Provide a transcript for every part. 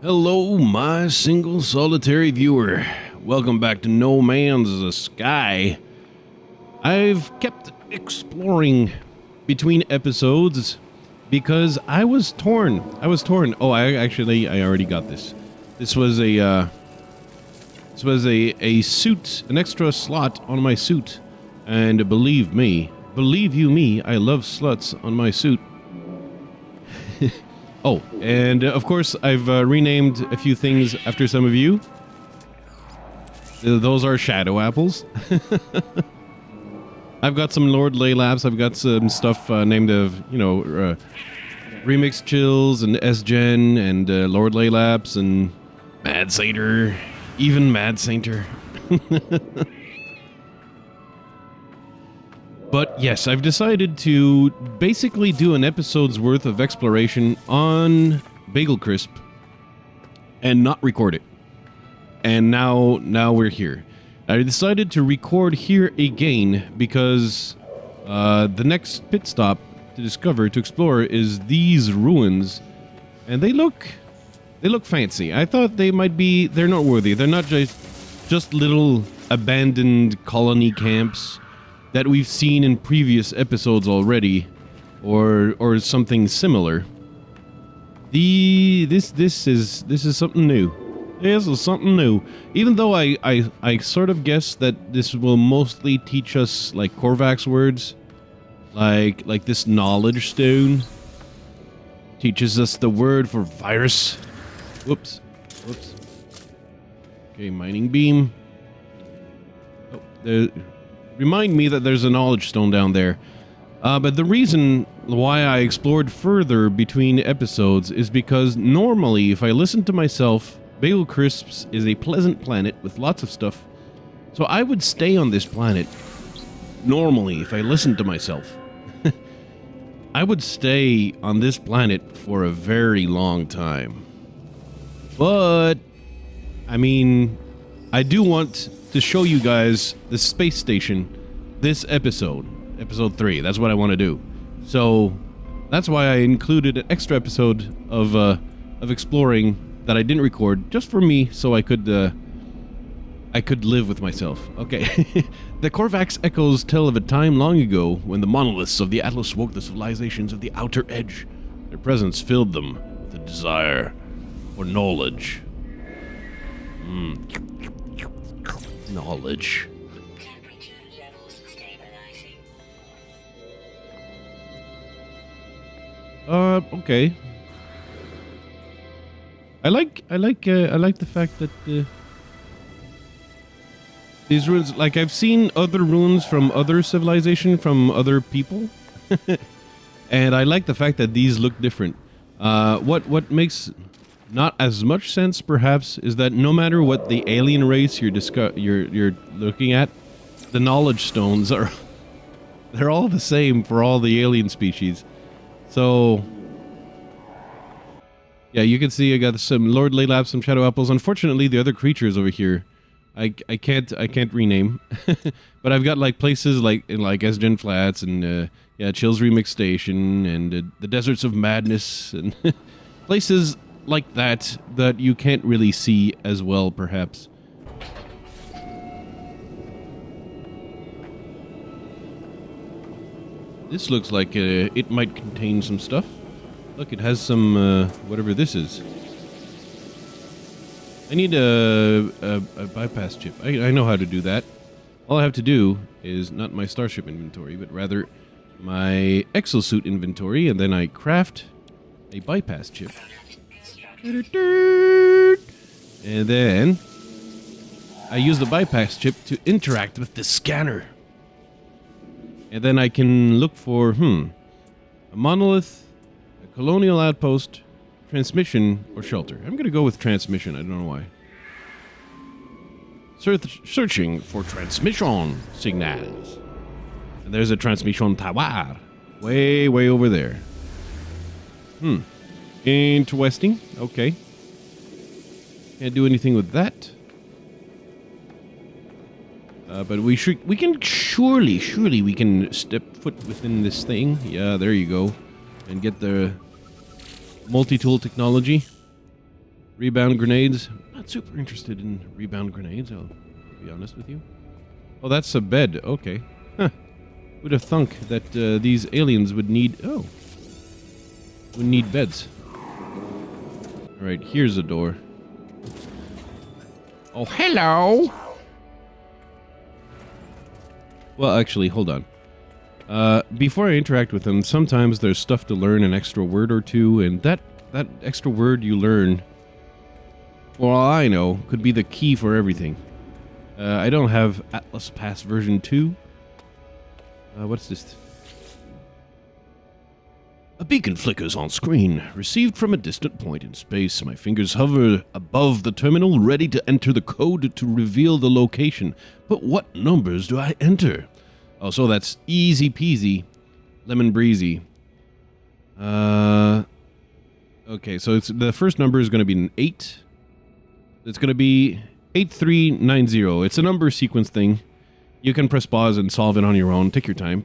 Hello, my single solitary viewer. Welcome back to No Man's Sky. I've kept exploring between episodes because I was torn. Oh, I already got this. This was a suit, an extra slot on my suit. And believe you me, I love sluts on my suit. Oh, and of course, I've renamed a few things after some of you. Those are shadow apples. I've got some Lord Laylabs. I've got some stuff named of, Remix Chills and S-Gen and Lord Laylabs and Mad Satyr. Even Mad Satyr. But yes, I've decided to basically do an episode's worth of exploration on Bagel Crisp and not record it. And now we're here. I decided to record here again because the next pit stop to explore is these ruins, and they look fancy. I thought they're not worthy. They're not just little abandoned colony camps that we've seen in previous episodes already, or something similar. This is something new. This is something new. Even though I sort of guess that this will mostly teach us like Korvax words, like this knowledge stone teaches us the word for virus. Whoops. Okay, mining beam. Oh, remind me that there's a knowledge stone down there. But the reason why I explored further between episodes is because normally, if I listen to myself, Bagel Crisps is a pleasant planet with lots of stuff. So I would stay on this planet normally if I listened to myself. I would stay on this planet for a very long time. But, I mean, I do want to show you guys the space station this episode 3. That's what I want to do. So that's why I included an extra episode of exploring that I didn't record just for me, so I could live with myself. Okay. The Korvax echoes tell of a time long ago when the monoliths of the Atlas woke the civilizations of the outer edge. Their presence filled them with a desire for knowledge. Knowledge. Temperature levels stabilizing. Okay. I like the fact that these runes, like I've seen other runes from other civilization, from other people, and I like the fact that these look different. What makes not as much sense, perhaps, is that no matter what the alien race you're looking at, the knowledge stones they're all the same for all the alien species. So yeah, you can see I got some Lord Laylab, some Shadow Apples. Unfortunately, the other creatures over here, I can't rename, but I've got like places like S-Gen Flats and Chill's Remix Station and the Deserts of Madness and places like that you can't really see as well, perhaps. This looks like it might contain some stuff. Look, it has some whatever this is. I need a bypass chip. I know how to do that. All I have to do is not my Starship inventory, but rather my exosuit inventory, and then I craft a bypass chip. And then I use the bypass chip to interact with the scanner. And then I can look for, a monolith, a colonial outpost, transmission, or shelter. I'm going to go with transmission. I don't know why. Searching for transmission signals. And there's a transmission tower. Way over there. Interesting. Okay. Can't do anything with that. But we can surely we can step foot within this thing. Yeah, there you go. And get the multi-tool technology. Rebound grenades. I'm not super interested in rebound grenades, I'll be honest with you. Oh, that's a bed. Okay. Huh. Would have thunk that these aliens would need... Oh. Would need beds. Alright, here's a door. Oh, hello! Well, actually, hold on. Before I interact with them, sometimes there's stuff to learn, an extra word or two, and that extra word you learn, for all I know, could be the key for everything. I don't have Atlas Pass version 2. What's this? A beacon flickers on screen, received from a distant point in space. My fingers hover above the terminal, ready to enter the code to reveal the location. But what numbers do I enter? Oh, so that's easy peasy, lemon breezy. Okay, so it's the first number is going to be an 8. It's going to be 8390. It's a number sequence thing. You can press pause and solve it on your own. Take your time.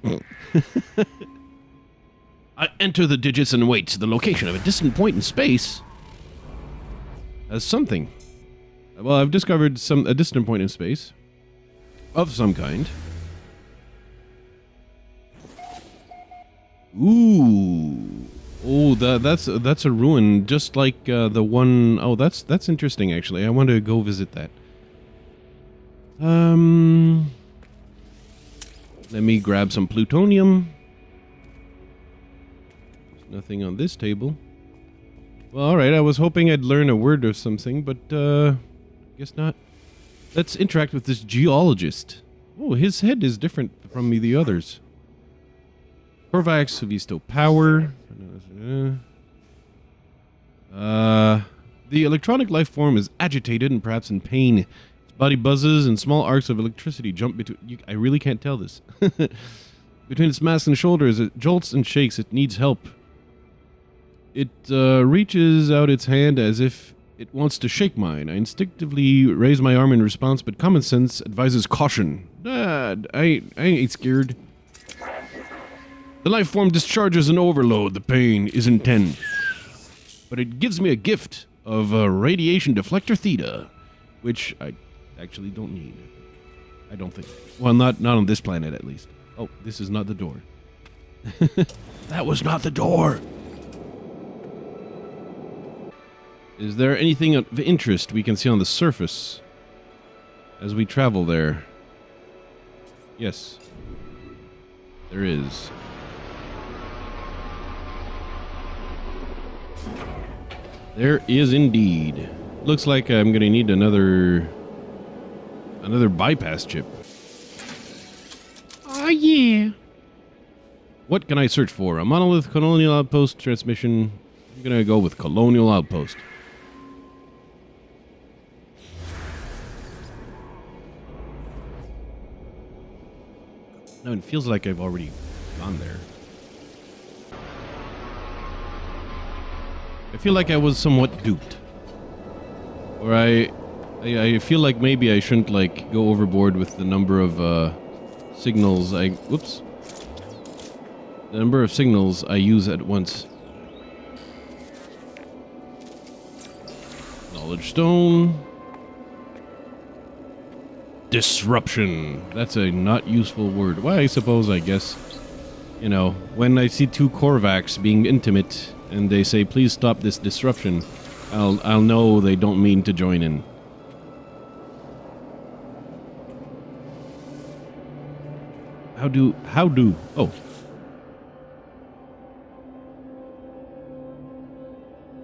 I enter the digits and wait. The location of a distant point in space has something. Well, I've discovered a distant point in space of some kind. Ooh. Oh, that's a ruin, just like the one... Oh, that's interesting, actually. I want to go visit that. Let me grab some plutonium. There's nothing on this table. Well, alright, I was hoping I'd learn a word or something, but guess not. Let's interact with this geologist. Oh, his head is different from the others. Korvax, Visto Power. The electronic life form is agitated and perhaps in pain. Its body buzzes and small arcs of electricity jump between... I really can't tell this. Between its mask and shoulders, it jolts and shakes. It needs help. It reaches out its hand as if it wants to shake mine. I instinctively raise my arm in response, but common sense advises caution. I ain't scared. The life form discharges an overload. The pain is intense. But it gives me a gift of radiation deflector theta, which I actually don't need. I don't think. Well, not on this planet, at least. Oh, this is not the door. That was not the door. Is there anything of interest we can see on the surface as we travel there? Yes. There is. There is indeed. Looks like I'm going to need another bypass chip. Oh, yeah. What can I search for? A monolith colonial outpost transmission. I'm going to go with colonial outpost. No, it feels like I've already gone there. I feel like I was somewhat duped. Or I feel like maybe I shouldn't, like, go overboard with the number of signals whoops. The number of signals I use at once. Knowledge stone. Disruption. That's a not useful word. Well, I suppose, I guess, you know, when I see two Korvax being intimate and they say, please stop this disruption, I'll know they don't mean to join in. How do, oh.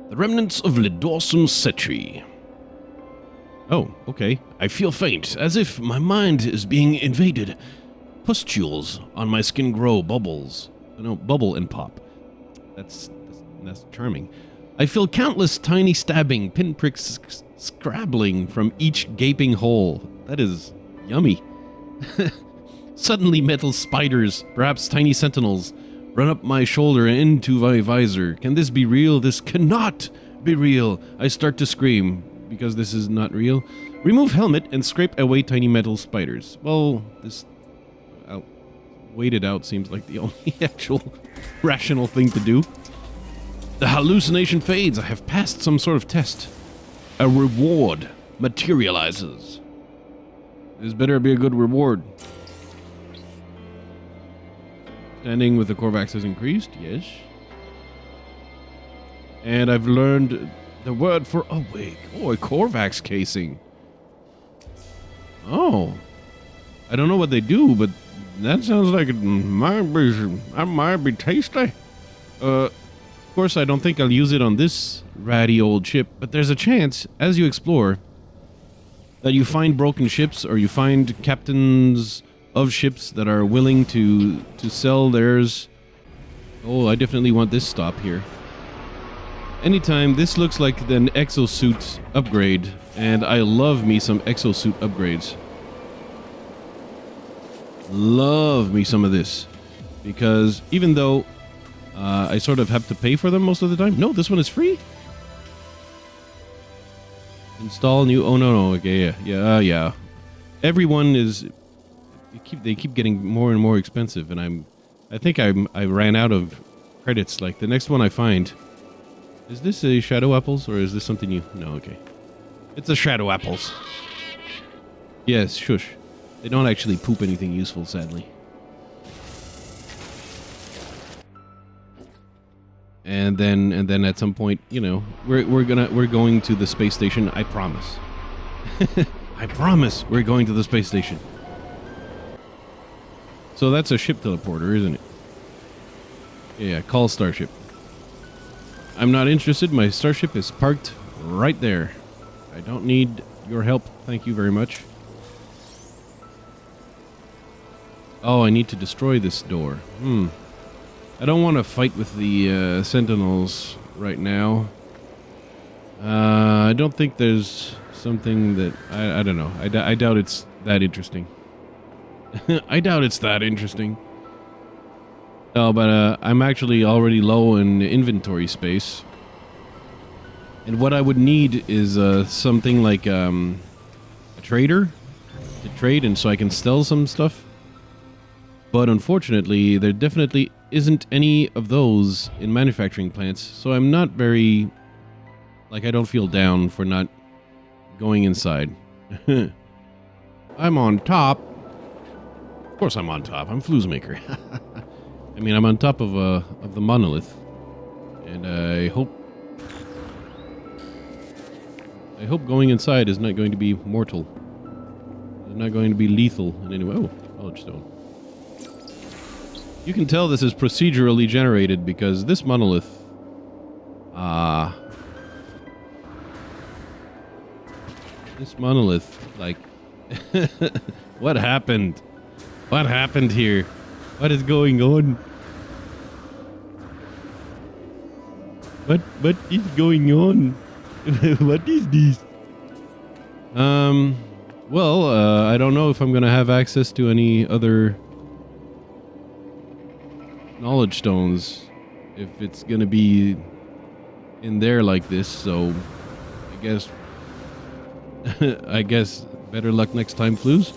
The remnants of Lidorsum Cetri. Oh, okay. I feel faint, as if my mind is being invaded. Pustules on my skin grow, bubbles. No, bubble and pop. That's charming. I feel countless tiny stabbing, pinpricks scrabbling from each gaping hole. That is yummy. Suddenly metal spiders, perhaps tiny sentinels, run up my shoulder and into my visor. Can this be real? This cannot be real. I start to scream, because this is not real. Remove helmet and scrape away tiny metal spiders. Well, this... wait it out seems like the only actual rational thing to do. The hallucination fades. I have passed some sort of test. a reward materializes. This better be a good reward. Standing with the Korvax has increased, yes. And I've learned the word for awake. Oh, a Korvax casing. Oh. I don't know what they do, but that sounds like it might be tasty. Of course, I don't think I'll use it on this ratty old ship, but there's a chance, as you explore, that you find broken ships or you find captains of ships that are willing to sell theirs. Oh, I definitely want this stop here. Anytime, this looks like an exosuit upgrade, and I love me some exosuit upgrades. Love me some of this, because even though I sort of have to pay for them most of the time. No, this one is free. Install new. Oh no, okay, yeah. Everyone is. They keep getting more and more expensive, and I think I ran out of credits. Like the next one I find. Is this a Shadow Apples or is this something new? No, okay. It's a Shadow Apples. Yes, shush. They don't actually poop anything useful, sadly. And then at some point, you know, we're going to the space station. I promise. I promise we're going to the space station. So that's a ship teleporter, isn't it? Yeah, call starship. I'm not interested. My starship is parked right there. I don't need your help. Thank you very much. Oh, I need to destroy this door. I don't want to fight with the sentinels right now. I don't think there's something that... I don't know. I doubt it's that interesting. I doubt it's that interesting. Oh, but I'm actually already low in inventory space. And what I would need is something like a trader to trade, and so I can sell some stuff. But unfortunately, there definitely isn't any of those in manufacturing plants, so I'm not very... Like, I don't feel down for not going inside. I'm on top. Of course I'm on top. I'm Flouzemaker. I mean, I'm on top of the monolith. And I hope going inside is not going to be mortal. It's not going to be lethal in any way. Oh, knowledge stone. You can tell this is procedurally generated because this monolith... This monolith, like... What happened? What happened here? What is going on? What is going on? What is this? Well, I don't know if I'm gonna have access to any other knowledge stones if it's gonna be in there like this, so I guess better luck next time, Flouz.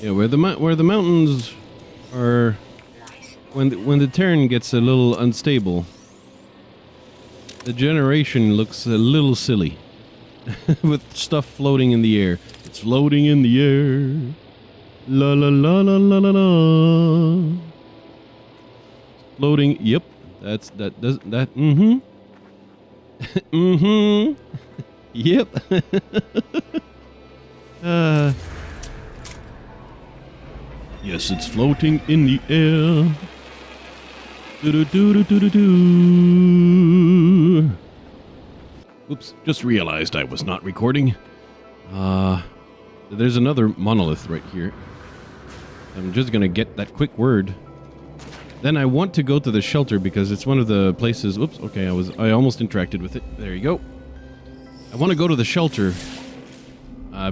Yeah, where the mountains are, when the terrain gets a little unstable, the generation looks a little silly, with stuff floating in the air. It's floating in the air, la la la la la la la. Floating. Yep, that. Mm-hmm. Mm-hmm. Yep. Yes, it's floating in the air. Do-do-do-do-do-do-do. Oops, just realized I was not recording. There's another monolith right here. I'm just gonna get that quick word. Then I want to go to the shelter because it's one of the places... Oops, okay, I almost interacted with it. There you go. I want to go to the shelter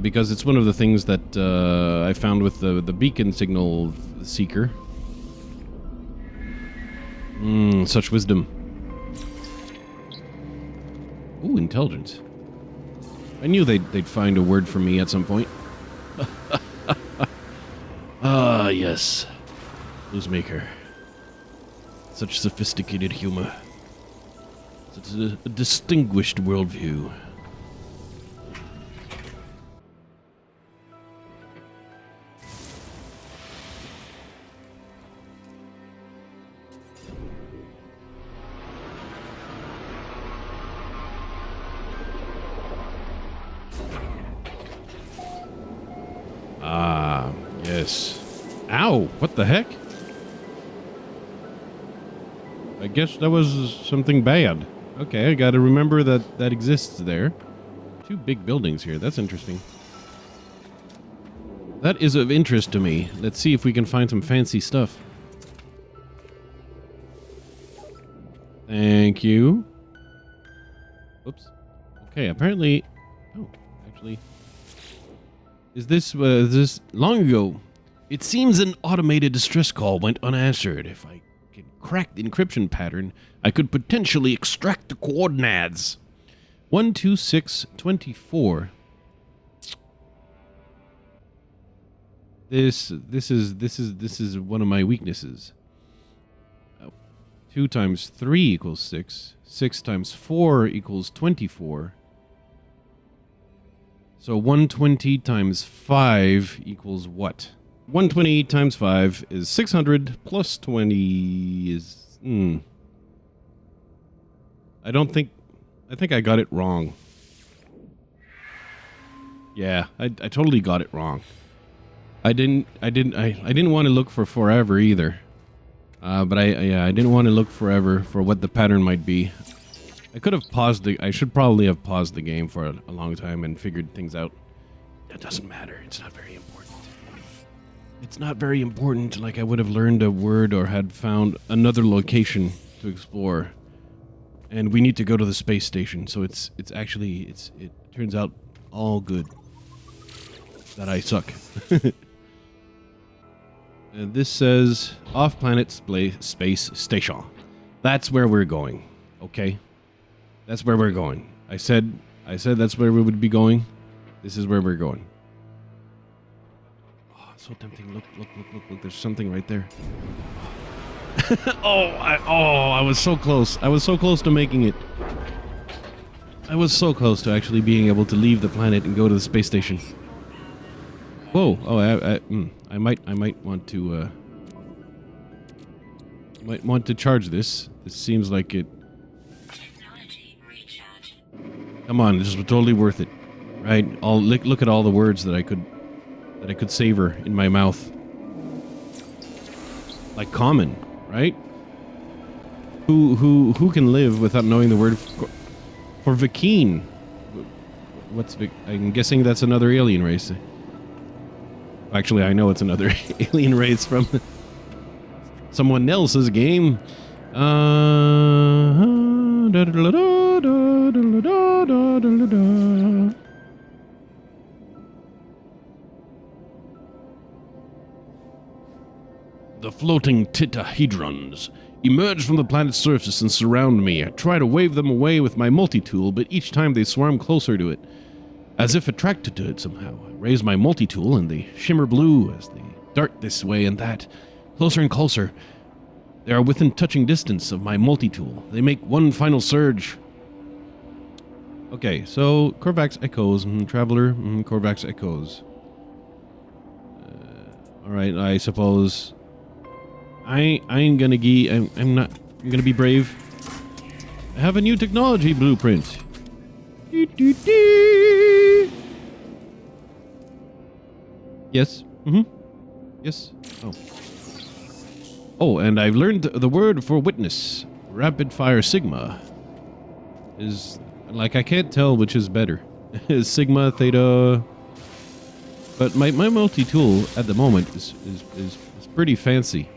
because it's one of the things that I found with the beacon signal seeker. Such wisdom. Ooh, intelligence. I knew they'd find a word for me at some point. yes. Flouzemaker. Such sophisticated humor. Such a distinguished worldview. Ah, yes. Ow! What the heck? I guess that was something bad. Okay, I gotta remember that that exists there. Two big buildings here. That's interesting. That is of interest to me. Let's see if we can find some fancy stuff. Thank you. Oops. Okay, apparently... Oh, actually... Is this long ago? It seems an automated distress call went unanswered. If I can crack the encryption pattern, I could potentially extract the coordinates. 12624. This is one of my weaknesses. 2 times 3 equals 6. 6 times 4 equals 24. So 120 times 5 equals what? 120 times 5 is 600 plus 20 is... I think I got it wrong. Yeah, I totally got it wrong. I didn't want to look for forever either. But I didn't want to look forever for what the pattern might be. I could have paused I should probably have paused the game for a long time and figured things out. That doesn't matter. It's not very important. It's not very important, like I would have learned a word or had found another location to explore. And we need to go to the space station, so it turns out all good. That I suck. This says off-planet space station. That's where we're going. Okay? That's where we're going. I said that's where we would be going. This is where we're going. Oh, it's so tempting. Look. There's something right there. I was so close. I was so close to making it. I was so close to actually being able to leave the planet and go to the space station. Whoa! Oh, I might want to charge this. This seems like it. Technology recharge. Come on, this was totally worth it, right? Look at all the words that I could savor in my mouth. Like common, right? Who can live without knowing the word for Vikine? What's I'm guessing that's another alien race. Actually, I know it's another alien race from someone else's game. The floating tetrahedrons emerge from the planet's surface and surround me. I try to wave them away with my multi-tool, but each time they swarm closer to it, as if attracted to it somehow. I raise my multi-tool and they shimmer blue as they dart this way and that, closer and closer. They are within touching distance of my multi-tool. They make one final surge. Okay, so Korvax echoes, Traveler, Korvax echoes. Alright, I suppose... I'm gonna I'm gonna be brave. I have a new technology blueprint. Yes. Yes. Oh, and I've learned the word for witness. Rapid fire Sigma is like I can't tell which is better. Is Sigma, Theta. But my multi-tool at the moment is pretty fancy.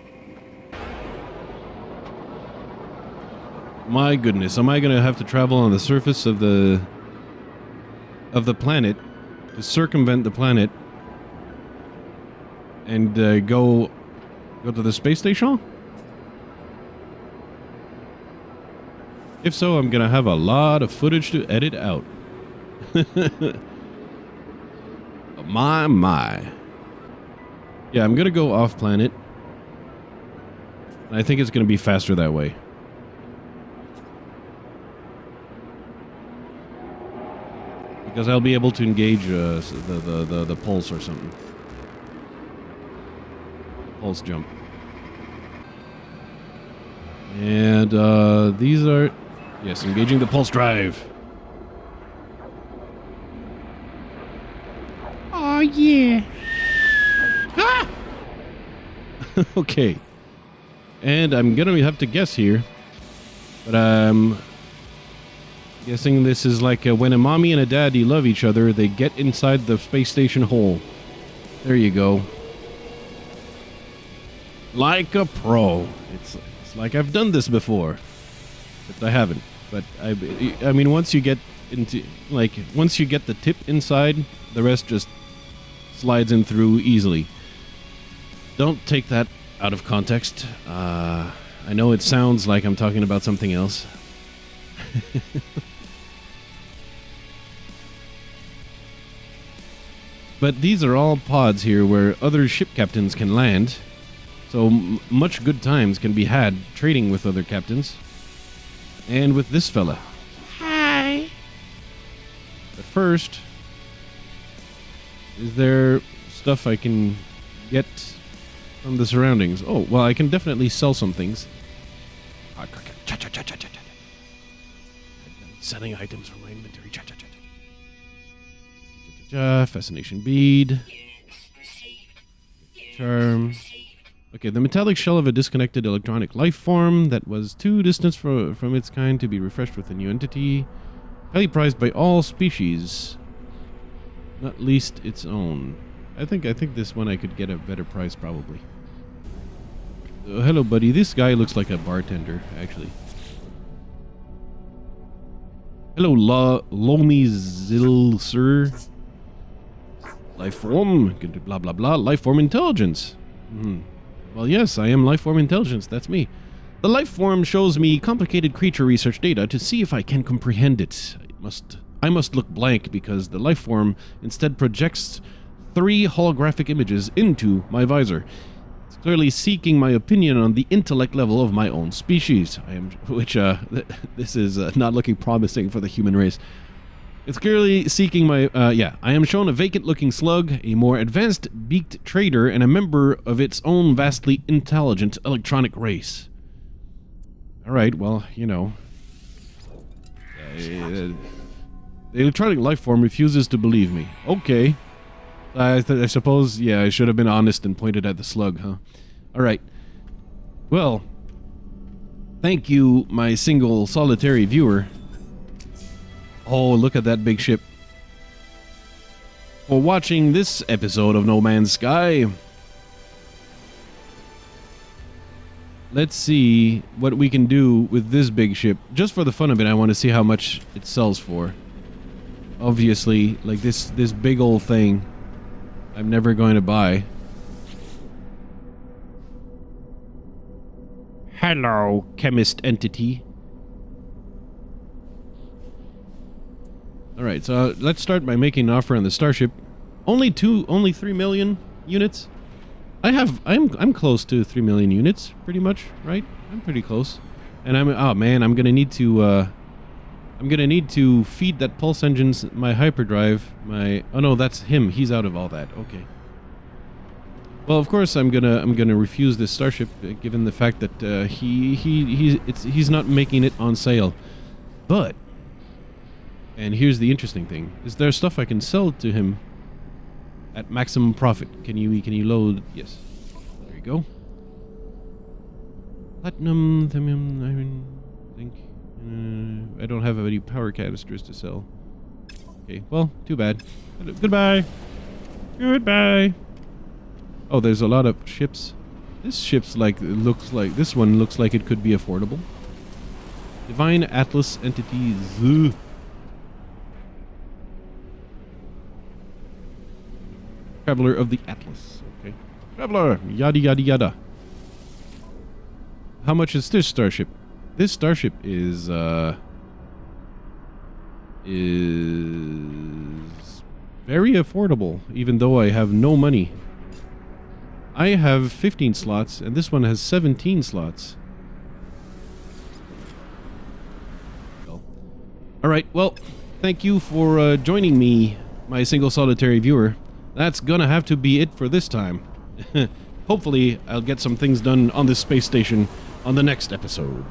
My goodness, am I gonna have to travel on the surface of the planet to circumvent the planet and go to the space station? If so, I'm gonna have a lot of footage to edit out. My. Yeah, I'm gonna go off planet. I think it's gonna be faster that way. Because I'll be able to engage the pulse or something. Pulse jump. And these are... Yes, engaging the pulse drive. Oh, yeah. Ah! Okay. And I'm gonna have to guess here. But I'm guessing this is like when a mommy and a daddy love each other, they get inside the space station hole. There you go. Like a pro. It's like I've done this before. But I haven't. But I mean, once you get into, like, once you get the tip inside, the rest just slides in through easily. Don't take that out of context. I know it sounds like I'm talking about something else. But these are all pods here where other ship captains can land. So much good times can be had trading with other captains. And with this fella. Hi. But first, is there stuff I can get from the surroundings? Oh, well, I can definitely sell some things. Selling items from my inventory. Fascination bead. Charm. Okay, the metallic shell of a disconnected electronic life form that was too distant from its kind to be refreshed with a new entity. Highly prized by all species, not least its own. I think this one I could get a better price probably. Hello, buddy. This guy looks like a bartender, actually. Hello, Lomi Zil, sir. Life form, blah blah blah. Life form intelligence. Well, yes, I am life form intelligence. That's me. The life form shows me complicated creature research data to see if I can comprehend it. I must look blank because the life form instead projects 3 holographic images into my visor. It's clearly seeking my opinion on the intellect level of my own species. This is not looking promising for the human race. It's clearly seeking my, I am shown a vacant-looking slug, a more advanced beaked trader, and a member of its own vastly intelligent electronic race. Alright, well, you know. The electronic life form refuses to believe me. Okay. I suppose, yeah, I should have been honest and pointed at the slug, huh? Alright. Well, thank you, my single solitary viewer. Oh, look at that big ship. For watching this episode of No Man's Sky. Let's see what we can do with this big ship. Just for the fun of it, I want to see how much it sells for. Obviously, like this big old thing, I'm never going to buy. Hello, chemist entity. Alright, so let's start by making an offer on the starship. Only 3 million units? I'm close to 3 million units, pretty much, right? I'm pretty close. And I'm gonna need to feed that pulse engines my hyperdrive, oh no, that's him. He's out of all that. Okay. Well, of course I'm gonna refuse this starship given the fact that he's not making it on sale. But and here's the interesting thing: is there stuff I can sell to him at maximum profit? Can you load? Yes. There you go. Platinum, iron, zinc. I don't have any power canisters to sell. Okay. Well, too bad. Goodbye. Goodbye. Oh, there's a lot of ships. This ship's this one looks like it could be affordable. Divine Atlas Entities. Traveler of the Atlas. Okay. Traveler! Yada yada yada. How much is this starship? This starship is very affordable, even though I have no money. I have 15 slots, and this one has 17 slots. Alright, well, thank you for joining me, my single solitary viewer. That's gonna have to be it for this time. Hopefully, I'll get some things done on this space station on the next episode.